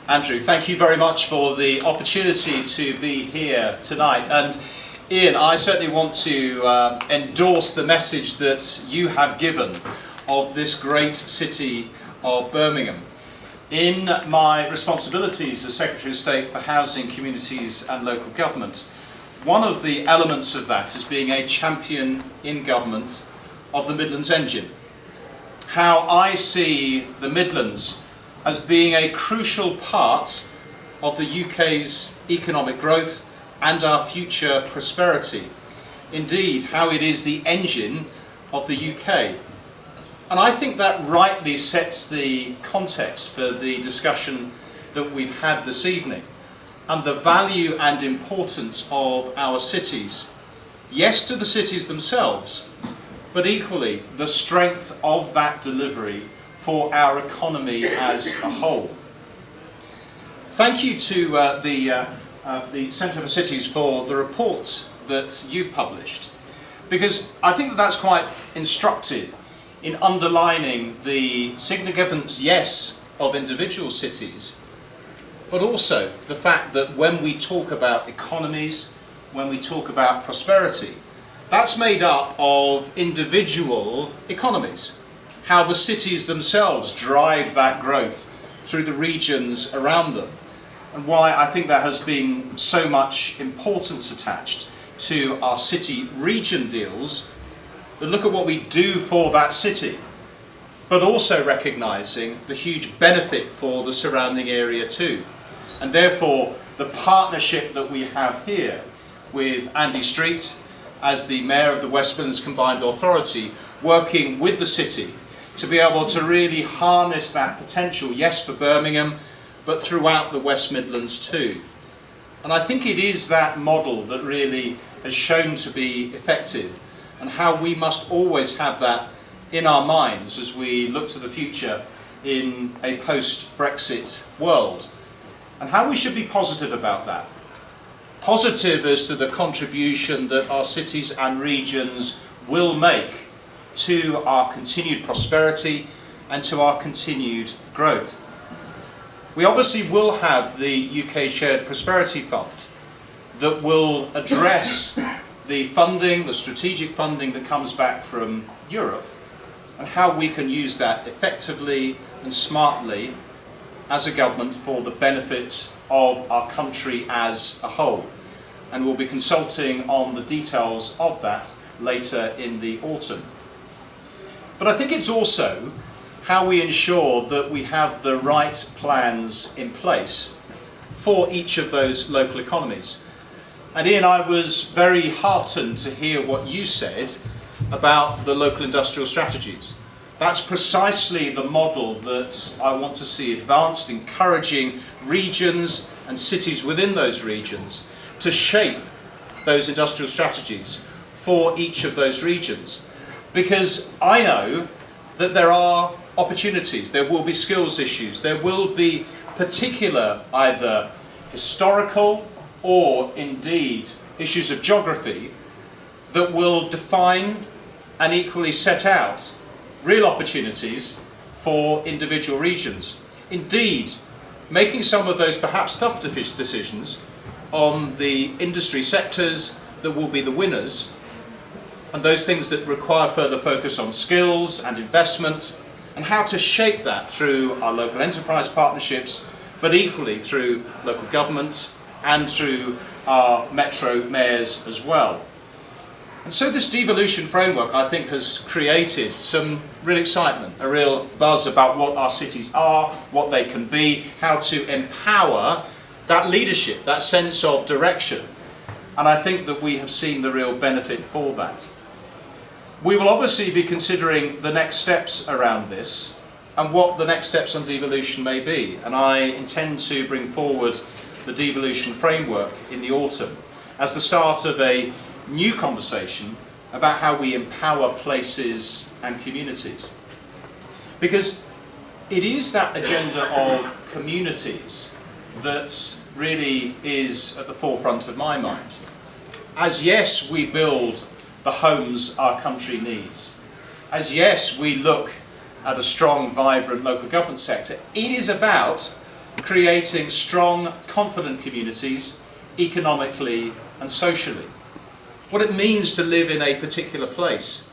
Andrew, thank you very much for the opportunity to be here tonight. And Ian, I certainly want to endorse the message that you have given of this great city of Birmingham. In my responsibilities as Secretary of State for Housing, Communities and Local Government, one of the elements of that is being a champion in government of the Midlands engine. How I see the Midlands as being a crucial part of the UK's economic growth and our future prosperity. Indeed, how it is the engine of the UK. And I think that rightly sets the context for the discussion that we've had this evening and the value and importance of our cities. Yes, to the cities themselves, but equally the strength of that delivery for our economy as a whole. Thank you to the Centre for Cities for the report that you've published, because I think that that's quite instructive in underlining the significance, yes, of individual cities, but also the fact that when we talk about economies, when we talk about prosperity, that's made up of individual economies, how the cities themselves drive that growth through the regions around them, and why I think there has been so much importance attached to our city-region deals that look at what we do for that city, but also recognising the huge benefit for the surrounding area too. And therefore, the partnership that we have here with Andy Street as the Mayor of the West Midlands Combined Authority, working with the city to be able to really harness that potential, yes, for Birmingham, but throughout the West Midlands too. And I think it is that model that really has shown to be effective, and how we must always have that in our minds as we look to the future in a post-Brexit world, and how we should be positive about that. Positive as to the contribution that our cities and regions will make to our continued prosperity and to our continued growth. We obviously will have the UK Shared Prosperity Fund that will address the funding, the strategic funding that comes back from Europe, and how we can use that effectively and smartly as a government for the benefit of our country as a whole. And we'll be consulting on the details of that later in the autumn. But I think it's also how we ensure that we have the right plans in place for each of those local economies. And Ian, I was very heartened to hear what you said about the local industrial strategies. That's precisely the model that I want to see advanced, encouraging regions and cities within those regions to shape those industrial strategies for each of those regions. Because I know that there are opportunities, there will be skills issues, there will be particular either historical or indeed issues of geography that will define and equally set out real opportunities for individual regions. Indeed, making some of those perhaps tough decisions on the industry sectors that will be the winners, and those things that require further focus on skills and investment, and how to shape that through our local enterprise partnerships, but equally through local government and through our metro mayors as well. And so this devolution framework, I think, has created some real excitement, a real buzz about what our cities are, what they can be, how to empower that leadership, that sense of direction. And I think that we have seen the real benefit for that. We will obviously be considering the next steps around this and what the next steps on devolution may be. And I intend to bring forward the devolution framework in the autumn as the start of a new conversation about how we empower places and communities. Because it is that agenda of communities that really is at the forefront of my mind. As yes, we build the homes our country needs, as yes, we look at a strong, vibrant local government sector, it is about creating strong, confident communities economically and socially. What it means to live in a particular place.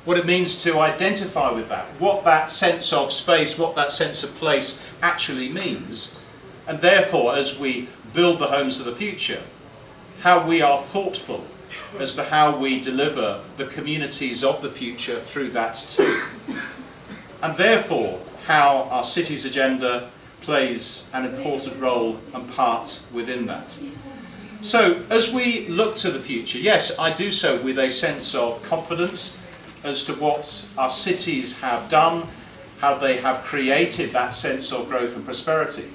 What it means to identify with that. What that sense of space, what that sense of place actually means. And therefore, as we build the homes of the future, how we are thoughtful as to how we deliver the communities of the future through that too. And therefore, how our city's agenda plays an important role and part within that. So, as we look to the future, yes, I do so with a sense of confidence as to what our cities have done, how they have created that sense of growth and prosperity.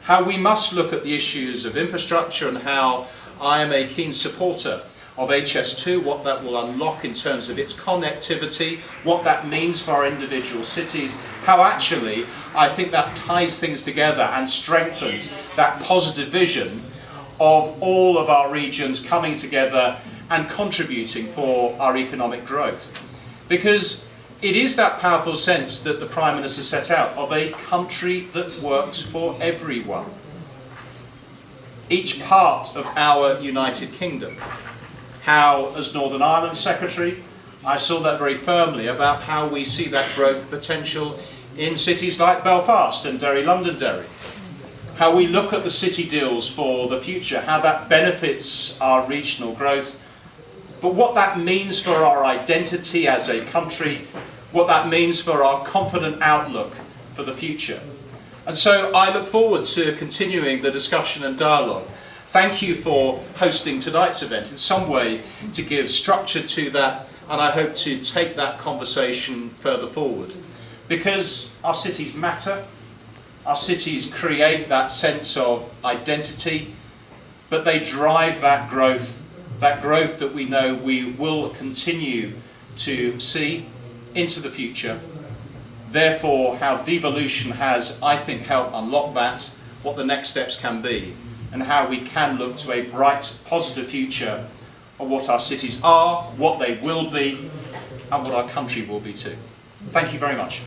How we must look at the issues of infrastructure and how I am a keen supporter of HS2, what that will unlock in terms of its connectivity, what that means for our individual cities, how actually I think that ties things together and strengthens that positive vision of all of our regions coming together and contributing for our economic growth. Because it is that powerful sense that the Prime Minister set out of a country that works for everyone. Each part of our United Kingdom. How, as Northern Ireland Secretary, I saw that very firmly about how we see that growth potential in cities like Belfast and Derry, Londonderry. How we look at the city deals for the future, how that benefits our regional growth, but what that means for our identity as a country, what that means for our confident outlook for the future. And so I look forward to continuing the discussion and dialogue. Thank you for hosting tonight's event in some way to give structure to that, and I hope to take that conversation further forward. Because our cities matter, our cities create that sense of identity, but they drive that growth that we know we will continue to see into the future. Therefore, how devolution has, I think, helped unlock that, what the next steps can be, and how we can look to a bright, positive future of what our cities are, what they will be, and what our country will be too. Thank you very much.